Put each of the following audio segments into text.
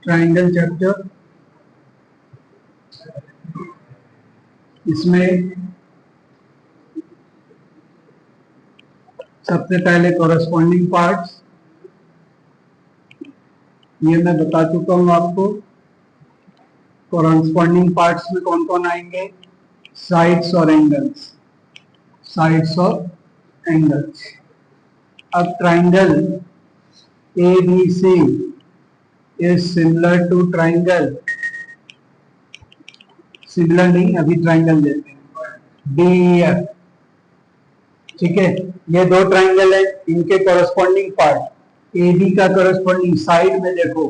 Triangle chapter. इसमें सबसे पहले कॉरस्पॉन्डिंग पार्ट्स, ये मैं बता चुका हूं आपको। कॉरस्पॉन्डिंग पार्ट्स में कौन कौन आएंगे? साइड्स और एंगल्स, साइड्स और एंगल्स। अब triangle ABC is similar to triangle, similar नहीं, अभी ट्राइंगल लेते हैं, DEF। ठीक है, ये दो ट्राइंगल है, इनके कॉरस्पॉन्डिंग पार्ट AB का कॉरस्पॉन्डिंग, साइड में देखो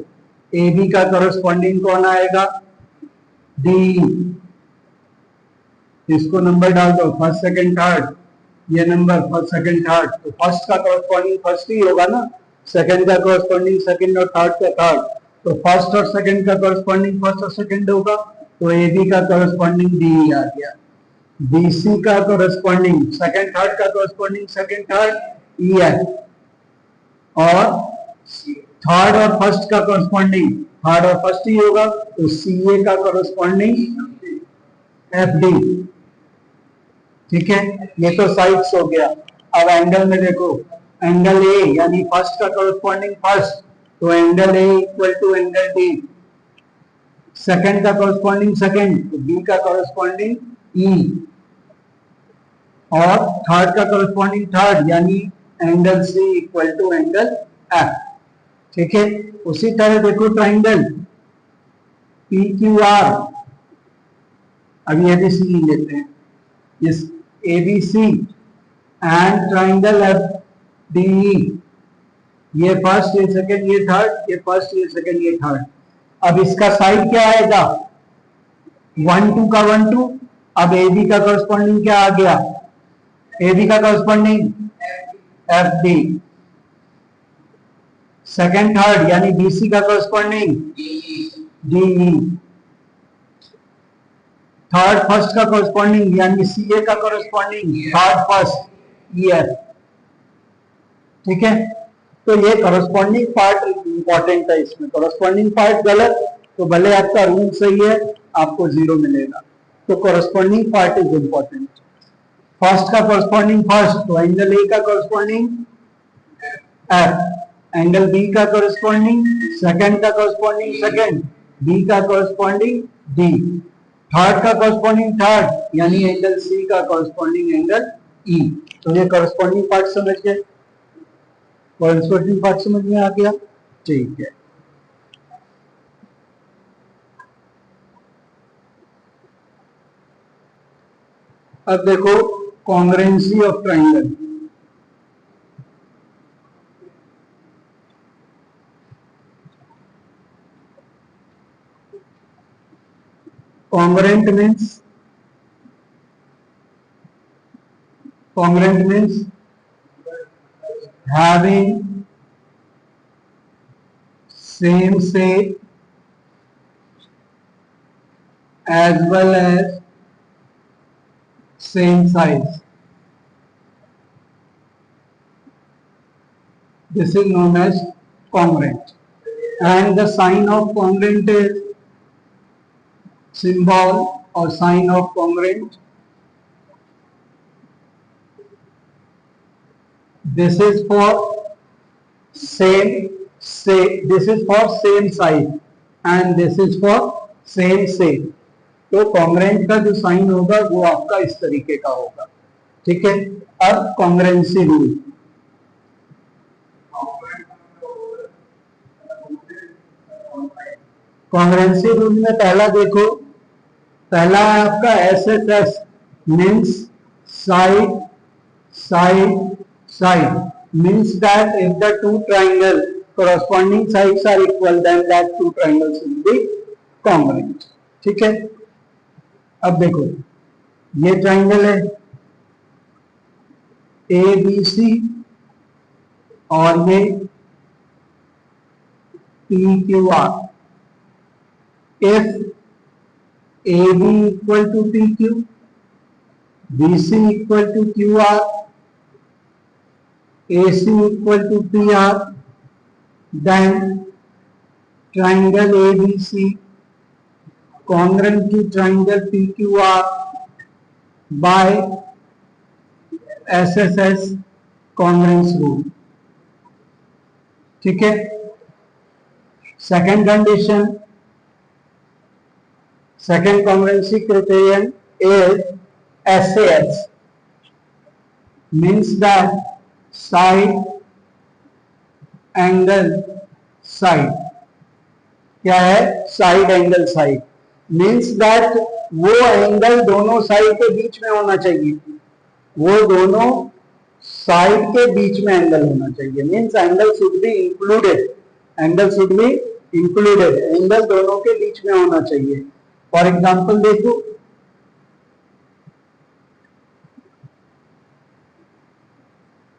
AB का कॉरस्पॉन्डिंग कौन आएगा? DE। इसको नंबर डाल दो, फर्स्ट सेकंड थर्ड, ये नंबर फर्स्ट सेकंड थर्ड, तो फर्स्ट का कॉरस्पॉन्डिंग फर्स्ट ही होगा ना, सेकंड का कॉरस्पॉन्डिंग सेकंड और थर्ड का थर्ड, तो फर्स्ट और सेकंड का कॉरस्पॉन्डिंग फर्स्ट और सेकंड होगा, तो AB का कॉरस्पॉन्डिंग DE आ गया। BC का कॉरस्पॉन्डिंग सेकंड थर्ड का कॉरस्पॉन्डिंग सेकंड थर्ड EF, और थर्ड और फर्स्ट का कॉरस्पॉन्डिंग थर्ड और फर्स्ट ही होगा, तो CA का कॉरस्पॉन्डिंग FD। ठीक है, ये तो साइड्स हो गया। अब एंगल में देखो, एंगल A यानी फर्स्ट का कॉरस्पॉन्डिंग फर्स्ट, तो angle A equal to angle D। Second का कॉरस्पॉन्डिंग सेकंड, तो B का कॉरस्पॉन्डिंग E, और थर्ड का कॉरस्पॉन्डिंग थर्ड यानी angle C equal to angle F। ठीक है, उसी तरह देखो ट्राइंगल PQR, अभी ABC लेते हैं, इस ABC एंड ट्राइंगल FDE, ये फर्स्ट ये सेकंड ये थर्ड, ये फर्स्ट ये सेकंड ये थर्ड। अब इसका साइड क्या आएगा? 1 2 का 1 2। अब AB का कॉरस्पॉन्डिंग क्या आ गया? AB का कॉरस्पॉन्डिंग FD। सेकंड थर्ड यानी BC का कॉरस्पॉन्डिंग DE। थर्ड फर्स्ट का कॉरस्पॉन्डिंग यानी CA का कॉरस्पॉन्डिंग थर्ड फर्स्ट EF। ठीक है, तो ये कॉरस्पॉन्डिंग पार्ट इंपॉर्टेंट है। इसमें कॉरस्पॉन्डिंग पार्ट गलत तो भले आपका रूल सही है, आपको 0 मिलेगा। तो corresponding part is important. First का कॉरस्पॉन्डिंग फर्स्ट, तो एंगल A का कॉरस्पॉन्डिंग F, एंगल B का कॉरस्पॉन्डिंग सेकंड का कॉरस्पॉन्डिंग सेकंड, B का कॉरस्पॉन्डिंग D, थर्ड का कॉरस्पॉन्डिंग थर्ड यानी एंगल C का कॉरस्पॉन्डिंग एंगल E। तो ये कॉरस्पॉन्डिंग पार्ट समझ गए, कॉरस्पॉन्डिंग पार्ट समझ में आ गया। ठीक है, अब देखो congruency of triangle. Congruent means having same shape as well as same size. This is known as congruent. And the sign of congruent is symbol or sign of congruent. This is for same this is for same size and this is for same shape. तो congruent का जो sign होगा वो आपका इस तरीके का होगा। ठीक है, अब कॉन्ग्रेंसी रूल। कॉन्ग्रेंसी रूल में पहला देखो, पहला है आपका SSS means side side side, means that if the two triangle corresponding sides are equal then that two triangles will be congruent। ठीक है, अब देखो ये ट्राइंगल है ABC और ये PQR। if AB equal to PQ, BC equal to QR, AC equal to PR, then triangle ABC congruent to triangle PQR by SSS congruence rule. ठीक है. Second condition, second congruency criterion is SAS, means that side angle side. क्या है? Side angle side means that वो angle दोनों side के बीच में होना चाहिए. वो दोनों साइड के बीच में एंगल होना चाहिए. Means angle should be included. Angle should be included. Angle दोनों के बीच में होना चाहिए. फॉर एग्जाम्पल देखो,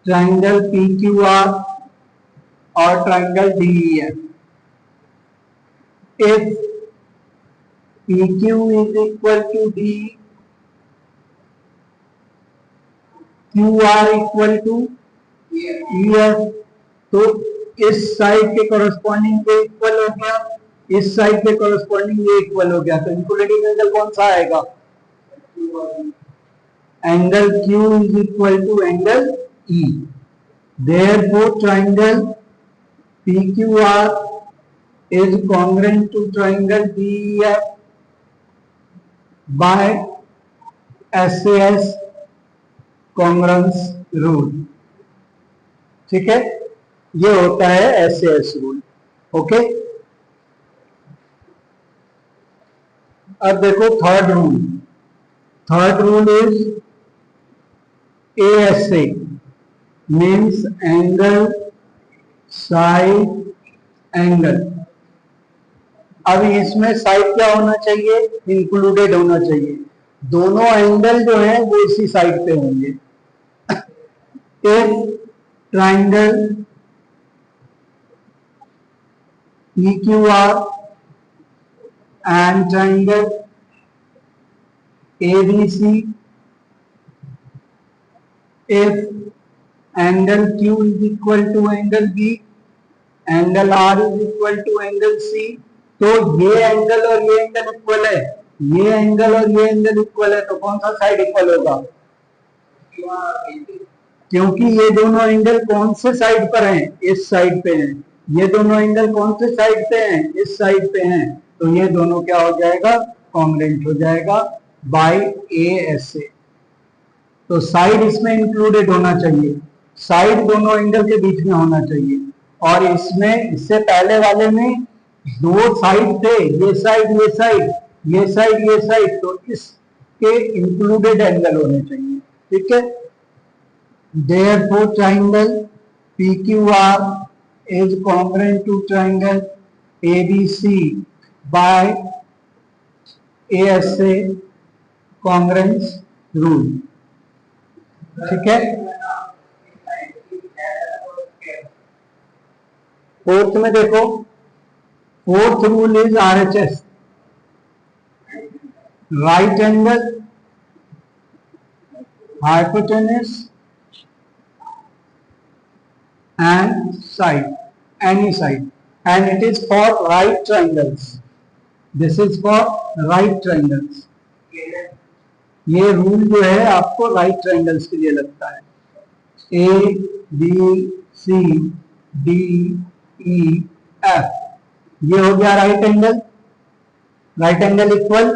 ट्राइंगल PQR और triangle DEF. If PQ is equal to D, QR equal to EF, तो इस साइड के कॉरेस्पॉन्डिंग ये इक्वल हो गया, इस साइड के कॉरेस्पॉन्डिंग ये इक्वल हो गया. तो इंक्लूडिंग एंगल कौन सा आएगा? Angle Q is equal to angle E. Therefore triangle PQR is congruent to triangle DEF by SAS congruence rule. ठीक है, ये होता है SAS रूल. ओके. अब देखो third rule. Third rule is ASA, means angle side angle. अब इसमें side क्या होना चाहिए? इंक्लूडेड होना चाहिए. दोनों एंगल जो है वो इसी साइड पे होंगे. एक triangle PQR and triangle ABC, if angle Q is equal to angle B, angle R is equal to angle C, तो ये एंगल और ये एंगल इक्वल है, ये एंगल और ये एंगल इक्वल है, तो कौन सा साइड इक्वल होगा? क्योंकि ये दोनों एंगल कौन से साइड पर हैं? इस साइड पे हैं. ये दोनों एंगल कौन से साइड पे हैं? इस साइड पे हैं. तो ये दोनों क्या हो जाएगा? कॉन्ग्रुएंट हो जाएगा बाय ASA. तो साइड इसमें इंक्लूडेड होना चाहिए. साइड दोनों एंगल के बीच में होना चाहिए. और इसमें इससे पहले वाले में दो साइड थे, ये साइड ये साइड, ये साइड ये साइड, तो इसके इंक्लूडेड एंगल होने चाहिए. ठीक है. Therefore triangle PQR is congruent to triangle ABC by ASA congruence rule. ठीक है. फोर्थ में देखो, fourth rule is RHS, right angle hypotenuse and side, any side, and it is for right triangles. This is for right triangles. ये rule जो है आपको right triangles के लिए लगता है. A B C D E F, ये हो गया right angle. Right angle equal,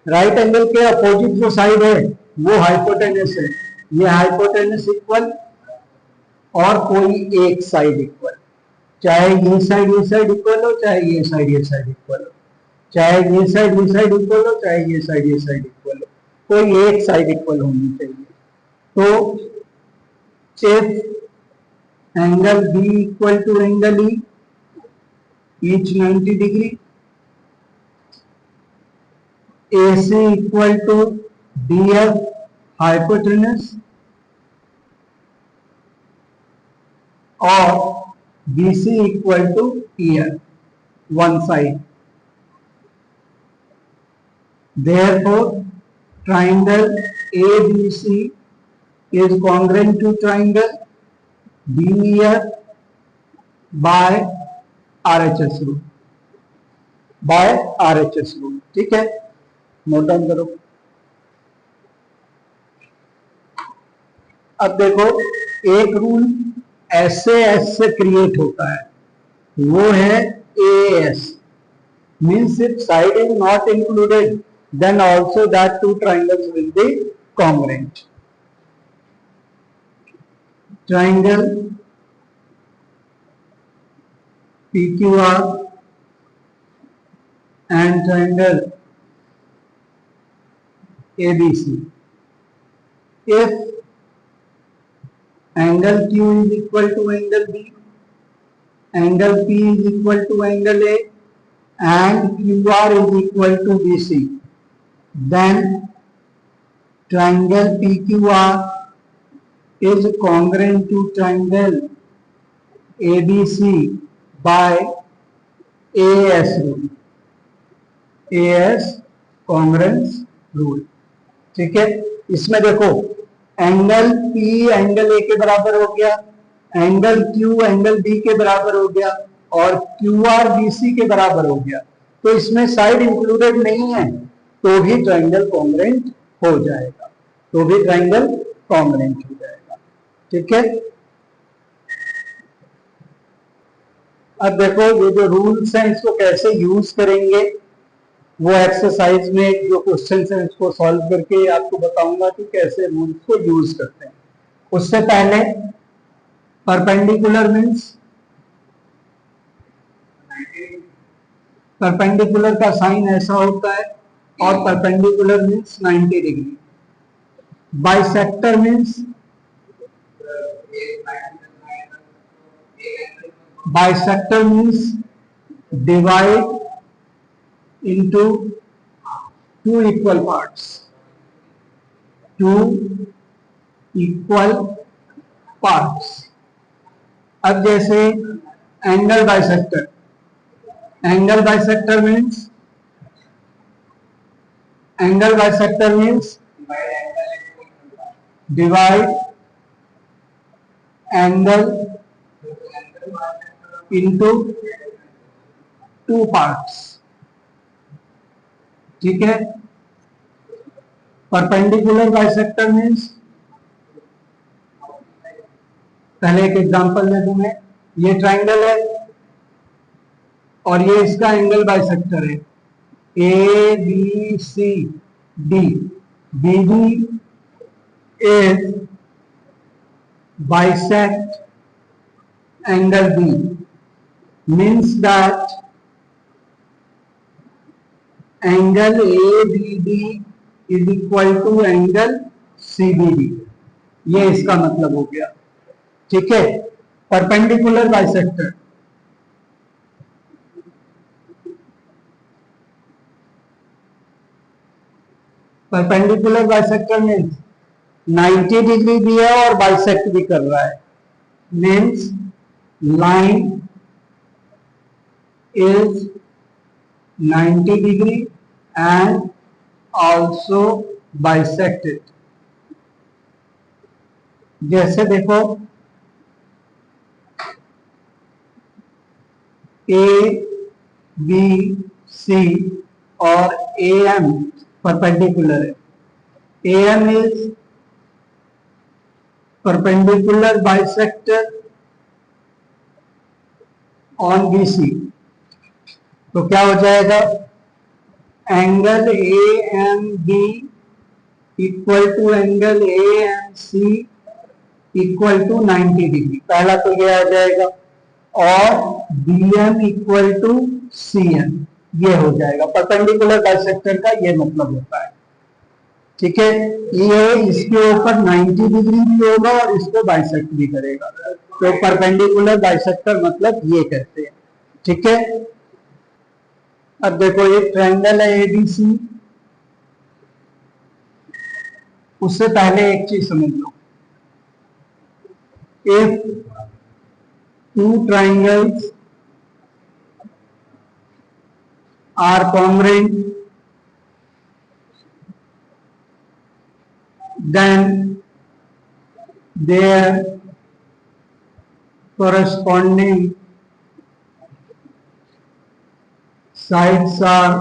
right angle के अपोजिट जो साइड है वो हाइपोटेनस है. ये हाइपोटेनस इक्वल और कोई एक साइड इक्वल, चाहे ये साइड इक्वल हो, चाहे ये साइड इक्वल हो, चाहे ये साइड इक्वल हो, चाहे ये साइड इक्वल हो, कोई एक साइड इक्वल होनी चाहिए. तो if angle B equal to angle E, each 90 degree, AC equal to DF hypotenuse, और BC equal to EF one side. Therefore triangle ABC is congruent to triangle DEF by RHS rule. By RHS rule. ठीक है, note down करो। अब देखो, एक rule SAS से create होता है, वो है AS, means if side is not included then also that two triangles will be congruent. Triangle PQR and triangle ABC. If angle Q is equal to angle B, angle P is equal to angle A, and QR is equal to BC, then triangle PQR is congruent to triangle ABC by AS rule, AS congruence rule। ठीक है, इसमें देखो angle P angle A के बराबर हो गया, angle Q angle B के बराबर हो गया, और QR BC के बराबर हो गया। तो इसमें साइड इंक्लूडेड नहीं है तो भी ट्रायंगल कॉन्ग्रुएंट हो जाएगा, तो भी ट्रायंगल कॉन्ग्रुएंट हो जाएगा। ठीक है, अब देखो ये जो रूल्स हैं इसको कैसे यूज करेंगे वो एक्सरसाइज में जो क्वेश्चन है उसको सॉल्व करके आपको बताऊंगा कि कैसे रूल्स को यूज करते हैं। उससे पहले परपेंडिकुलर मीन्स, परपेंडिकुलर का साइन ऐसा होता है, और perpendicular means 90 degree. Bisector means, bisector means divide into two equal parts, two equal parts। अब जैसे angle bisector, angle bisector means, angle bisector means divide angle into two parts। ठीक है, perpendicular bisector means, पहले एक example दे दूं मैं, ये triangle है और ये इसका एंगल बाइसेक्टर है ABCD, BD is bisect angle B, means that angle ABD is equal to angle CBD। ये इसका मतलब हो गया। ठीक है, perpendicular bisector, perpendicular bisector means 90 degree भी है और बाइसेक्ट भी कर रहा है, means line is 90 degree and also bisected। जैसे देखो ABC और AM परपेंडिकुलर है, AM is perpendicular bisector on BC, तो क्या हो जाएगा, angle AMB equal to angle AMC equal to 90 degree, पहला तो ये आ जाएगा, और BM इक्वल टू CM, ये हो जाएगा। परपेंडिकुलर बाइसेक्टर का ये मतलब होता है। ठीक है, ये इसके ऊपर 90 डिग्री भी होगा और इसको बाइसेक्ट भी करेगा, तो परपेंडिकुलर बाइसेक्टर मतलब ये कहते हैं। ठीक है, अब देखो एक ट्रायंगल है ABC, उससे पहले एक चीज समझ लो, if two triangles are congruent then their corresponding sides are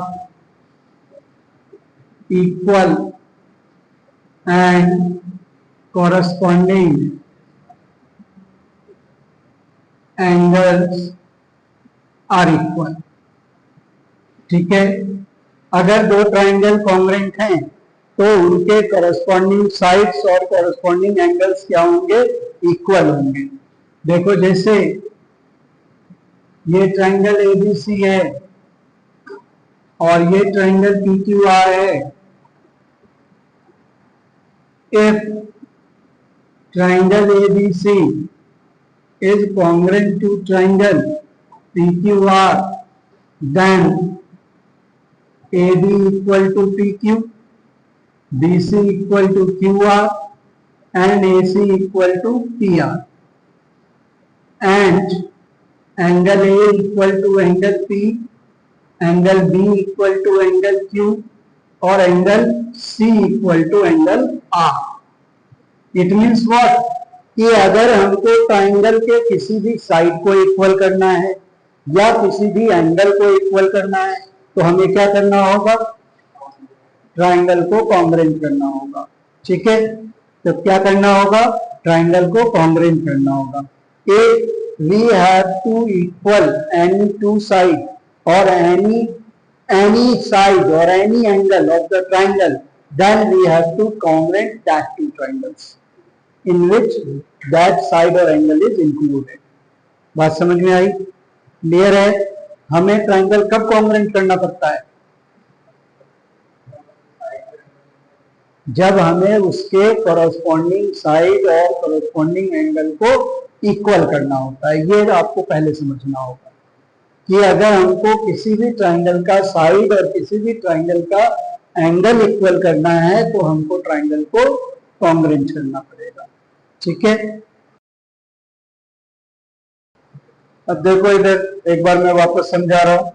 equal and corresponding angles are equal. ठीक है, अगर दो ट्राइंगल कॉन्ग्रेंट हैं तो उनके करस्पॉन्डिंग साइड्स और करस्पॉन्डिंग एंगल्स क्या होंगे, इक्वल होंगे। देखो जैसे ये ट्राइंगल एबीसी है और ये ट्राइंगल पीक्यूआर है। If triangle ABC is congruent to triangle PQR, then AB equal to PQ, BC equal to QR, and AC equal to PR, and angle A equal to angle P, angle B equal to angle Q, or angle C equal to angle R. It means what? कि अगर हमको triangle के किसी भी side को equal करना है या किसी भी एंगल को इक्वल करना है तो हमें क्या करना होगा, ट्राइंगल को कॉन्ग्रुएंट करना होगा। ठीक है, तो क्या करना होगा, ट्राइंगल को कॉन्ग्रुएंट करना होगा। If we have two equal any two side और एनी साइड और any angle of the triangle, then we have to congruent that two triangles in which that side or angle is included. बात समझ में आई, clear है? हमें triangle कब congruent करना पड़ता है, जब हमें उसके कॉरस्पॉन्डिंग साइड और कॉरस्पॉन्डिंग एंगल को इक्वल करना होता है। ये आपको पहले समझना होगा कि अगर हमको किसी भी ट्राइंगल का साइड और किसी भी ट्राइंगल का एंगल इक्वल करना है तो हमको ट्राइंगल को कॉन्ग्रुएंट करना पड़ेगा। ठीक है, अब देखो इधर एक बार मैं वापस समझा रहा हूं।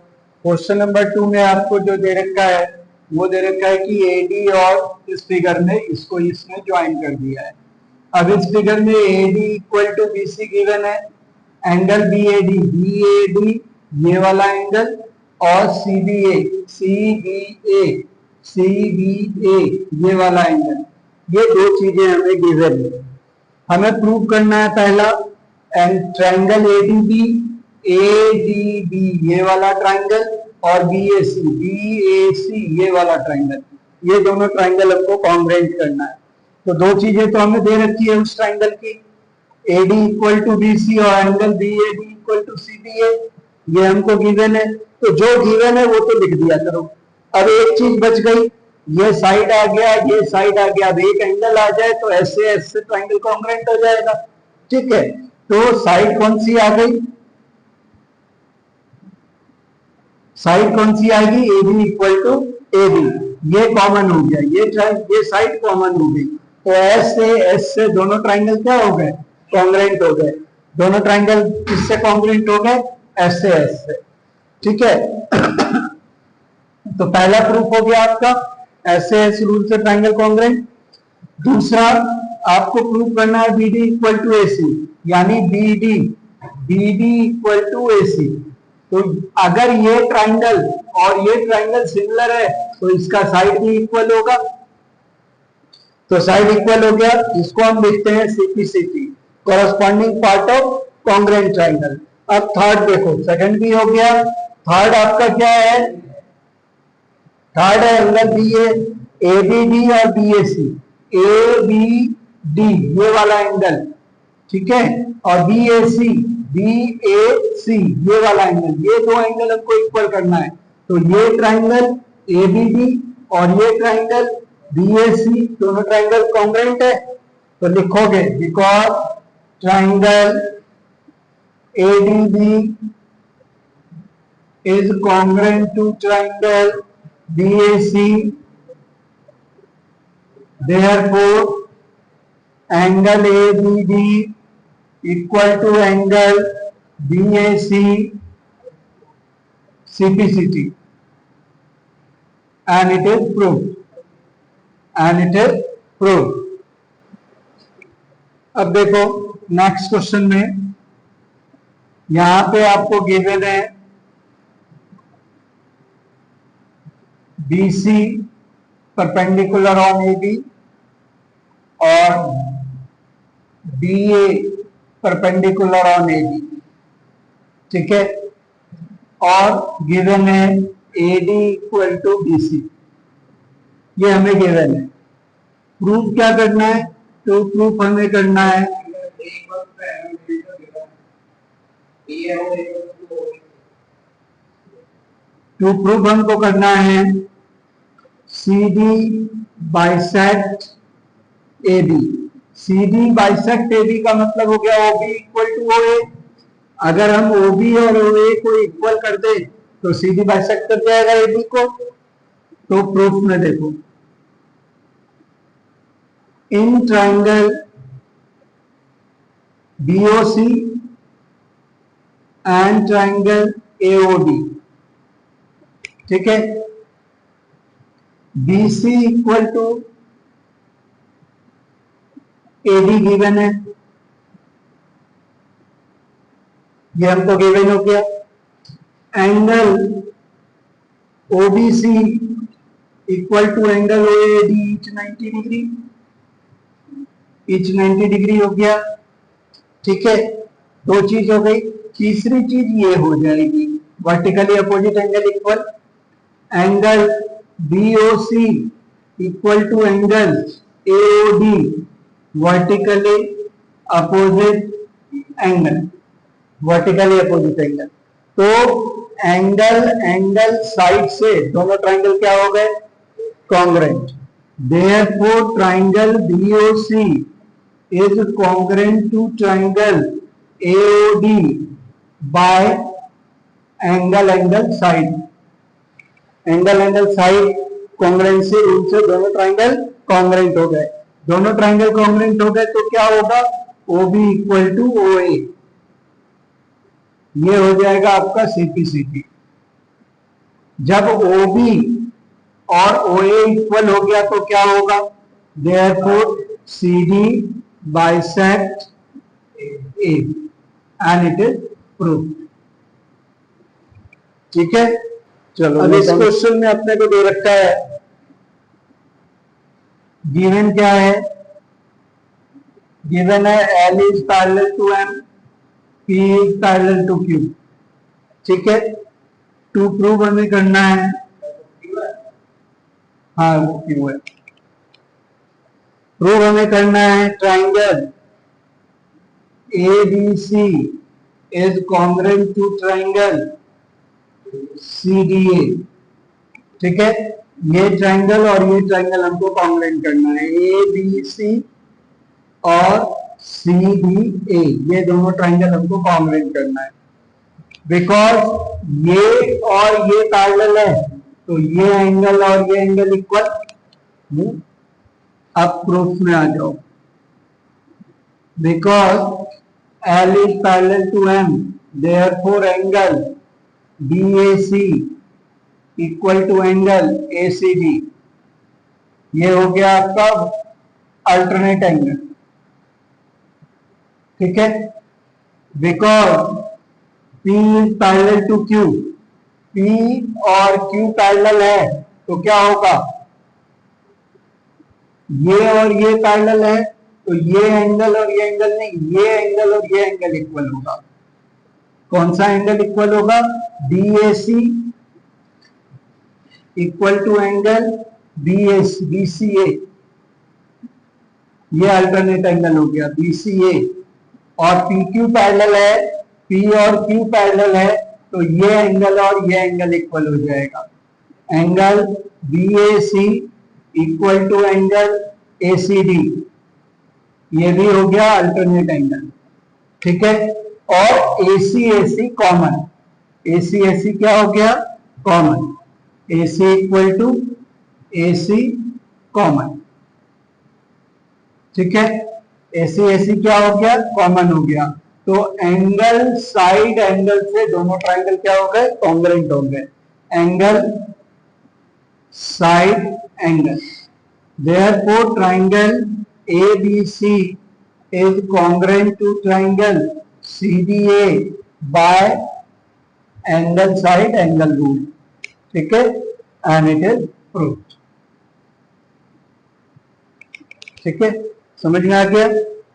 क्वेश्चन नंबर 2 में आपको जो दे रखा है वो दे रखा है कि एडी और इस फिगर में इसको इसमें ज्वाइन कर दिया है। अब इस फिगर में AD equal to BC given है, एंगल बीएडी ये वाला एंगल और सीबीए ये वाला एंगल, ये दो चीजें हमें गिवन है। हमें प्रूव करना है पहला ट्राइंगल एडीबी ये वाला ट्राइंगल और बीएसी ये वाला ट्राइंगल, ये दोनों ट्राइंगल हमको कॉन्ग्रुएंट करना है। तो दो चीजें तो हमें दे रखी है उस ट्राइंगल की, एडी इक्वल टू बीसी और angle BAD equal to CBA, ये हमको गिवन है। तो जो गिवन है वो तो लिख दिया करो। अब एक चीज बच गई, ये साइड आ गया, ये साइड आ गया, अब एक एंगल आ जाए तो ऐसे ट्राइंगल कॉन्ग्रुएंट हो जाएगा। ठीक है, तो साइड कौन सी आ गई, साइड कौन सी आएगी, एबी इक्वल टू एबी, ये कॉमन हो गया, ये साइड कॉमन हो गई। तो एस से दोनों ट्राइंगल क्या हो गए, कॉन्ग्रुएंट हो गए। दोनों ट्राइंगल किससे कॉन्ग्रुएंट हो गए, एस से। ठीक है, तो पहला प्रूफ हो गया आपका एस रूल से ट्राइंगल कॉन्ग्रुएंट। दूसरा आपको प्रूव करना है बीडी इक्वल टू एसी, यानी बीडी इक्वल टू एसी। तो अगर ये ट्राइंगल और ये ट्राइंगल सिमिलर है तो इसका साइड भी इक्वल होगा। तो साइड इक्वल हो गया, इसको हम लिखते हैं CPCT, corresponding part of congruent triangle. अब थर्ड देखो, सेकंड भी हो गया, थर्ड आपका क्या है, थर्ड है एंगल बी एबीडी और बीएसी, एबीडी ये वाला एंगल, ठीक है, और बीएसी ये वाला एंगल, ये दो एंगल हमको इक्वल करना है। तो ये ट्राइंगल एबीडी और ये ट्राइंगल बीएसी दोनों ट्राइंगल कॉन्ग्रुएंट है। तो लिखोगे because triangle ADB is congruent to triangle BAC, therefore angle ABD equal to angle BAC CPCT, and it is proved। अब देखो नेक्स्ट क्वेश्चन में यहां पे आपको गिवन है BC परपेंडिकुलर ऑन AB और BA परपेंडिकुलर ऑन AB, ठीक है, और गिवन है AD इक्वल टू BC, ये हमें गिवन है। प्रूफ क्या करना है? तो प्रूफ हमें करना है टू प्रूफ हमको करना है CD bisect AB। CD bisect AB का मतलब हो गया OB इक्वल टू OA। अगर हम OB और OA को इक्वल कर दे तो CD बाइसेक्ट कर जाएगा AB को। तो प्रूफ में देखो, in triangle BOC and triangle AOD, ठीक है, BC equal to AD given है, ये हमको गिवन हो गया। Angle OBC equal to angle OAD each 90 degree, each 90 degree हो गया, ठीक है। दो चीज हो गई। तीसरी चीज ये हो जाएगी vertically opposite angle equal, angle BOC equal to angle AOD vertically opposite angle, vertically opposite angle. तो एंगल साइड से दोनों ट्राइंगल क्या हो गए? Congruent. Therefore triangle BOC is congruent to triangle AOD by angle side। Angle side congruency rule से दोनों triangle congruent हो गए। दोनों ट्राइंगल कॉन्ग्रुएंट हो गए तो क्या होगा? OB इक्वल टू OA, ये हो जाएगा आपका CPCT। जब OB और OA इक्वल हो गया तो क्या होगा? Therefore CD bisect A and it is proof, ठीक है। चलो अब इस क्वेश्चन में अपने को दे रखा है, गिवन क्या है? गिवन है L is parallel to M, P is parallel to Q, ठीक है। टू प्रूव हमें करना है, हाँ वो Q है। प्रूव हमें करना है triangle ABC is congruent to triangle CDA, ठीक है। ये ट्राइंगल और ये ट्राइंगल हमको कॉन्ग्रुएंट करना है, ABC और CDA, ये दोनों ट्राइंगल हमको कॉन्ग्रुएंट करना है। बिकॉज ये और ये पैरेलल है तो ये एंगल और ये एंगल इक्वल। अब प्रूफ में आ जाओ। Because L is parallel to M, therefore angle BAC equal to angle ACD, ये हो गया आपका अल्टरनेट एंगल, ठीक है। Because P is parallel to Q, P और Q पैरेलल है तो क्या होगा? ये और ये पैरेलल है तो ये एंगल और ये एंगल नहीं, ये एंगल और ये एंगल इक्वल होगा। कौन सा एंगल इक्वल होगा? BAC equal to angle BCA, ये अल्टरनेट एंगल हो गया BCA। और PQ पैरेलल है, P और Q पैरेलल है तो ये एंगल और ये एंगल इक्वल हो जाएगा। Angle BAC equal to angle ACD, ये भी हो गया अल्टरनेट एंगल, ठीक है। और AC कॉमन, AC क्या हो गया? Common. AC equal to AC common, ठीक है। AC क्या हो गया? कॉमन हो गया। तो एंगल साइड एंगल से दोनों ट्राइंगल क्या हो गए? कॉन्ग्रुएंट हो गए। Angle side angle, therefore triangle ABC is congruent to triangle CDA by angle side angle rule, ठीक है, and it is प्रूव्ड। ठीक है, समझ में आ गया।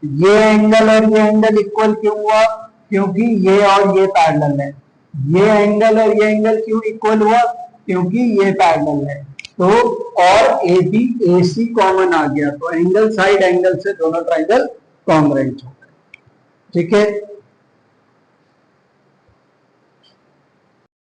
ये एंगल और ये एंगल इक्वल क्यों हुआ? क्योंकि ये और ये पैरेलल है। ये एंगल और ये एंगल क्यों इक्वल हुआ? क्योंकि ये पैरेलल है। तो और A B A C common आ गया, तो एंगल साइड एंगल से दोनों ट्राइंगल कॉन्ग्रुएंट हो गए। ठीक है,